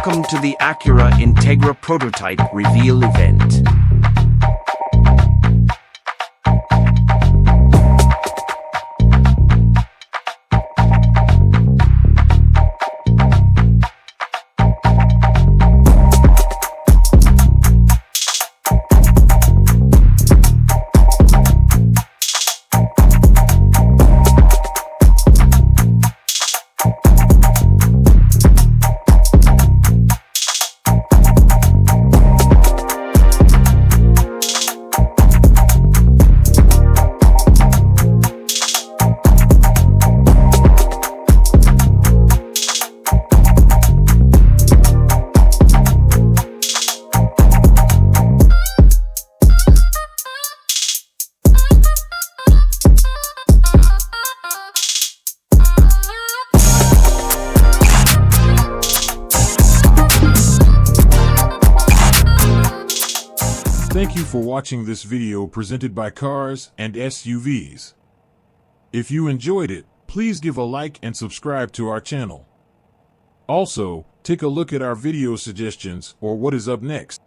Welcome to the Acura Integra Prototype reveal event. Thank you for watching this video presented by Cars and SUVs. If you enjoyed it, please give a like and subscribe to our channel. Also, take a look at our video suggestions or what is up next.